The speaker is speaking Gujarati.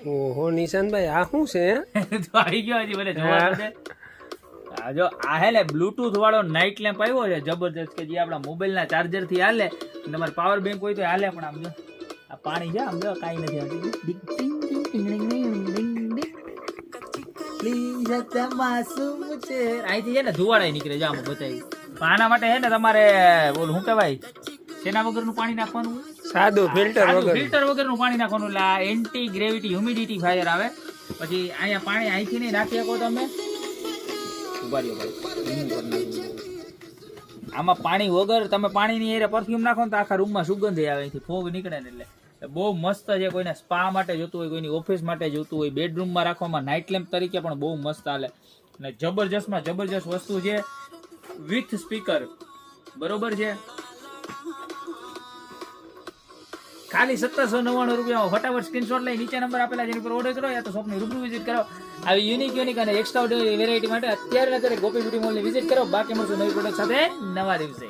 ઓહો નિશાનભાઈ આ શું છે હે? તો આવી ગયો હજી મને જોવા દે. આ જો આ હે ને બ્લૂટૂથ વાળો નાઇટ લેમ્પ આવ્યો છે જબરજસ્ત, કે જે આપણા મોબાઈલ ના ચાર્જર થી હાલે. તમારે પાવર બેંક હોય તો હાલે, પણ આમ જો આ પાણી છે, આમ જો કાઈ નથી આવતું. અહીંથી છે ને ધુવાડા નીકળે છે, આમાં બતાવી. પણ આના માટે છે ને તમારે બોલ શું કહેવાય, શેના વગરનું પાણી નાખવાનું? સાદું ફિલ્ટર વગર. ફિલ્ટર વગરનું પાણી નાખવાનું. એટલે આ એન્ટી ગ્રેવિટી હ્યુમિડિટી ફાયર આવે. પછી અહીંયા પાણી અહીંથી નહીં નાખી શકો તમે. ઉભા રહ્યો ભાઈ, ધીમું કરી નાખું. આમાં પાણી વગર તમે પાણીની એરે પરફ્યુમ નાખો ને તો આખા રૂમમાં સુગંધ આવે, અહીંથી ફોગ નીકળે ને. એટલે બહુ મસ્ત છે. કોઈને સ્પા માટે જોતું હોય, કોઈની ઓફિસ માટે જોતું હોય, બેડરૂમમાં રાખવામાં નાઇટ લેમ્પ તરીકે પણ બહુ મસ્ત હાલે. અને જબરજસ્તમાં જબરજસ્ત વસ્તુ છે, વિથ સ્પીકર. બરોબર છે. ખાલી 1799 રૂપિયામાં ફટાફટ સ્ક્રીનશોટ લઈ નીચે નંબર આપેલા જેની પર ઓર્ડર કરો, યા તો શોપની રૂબરૂ વિઝિટ કરો. આવી યુનિક અને એક્સ્ટ્રાઓર્ડિનરી વેરાયટી માટે અત્યારે ગોપી બ્યુટી મોલની વિઝિટ કરો. બાકી મળશું નવી પ્રોડક્ટ સાથે નવા દિવસે.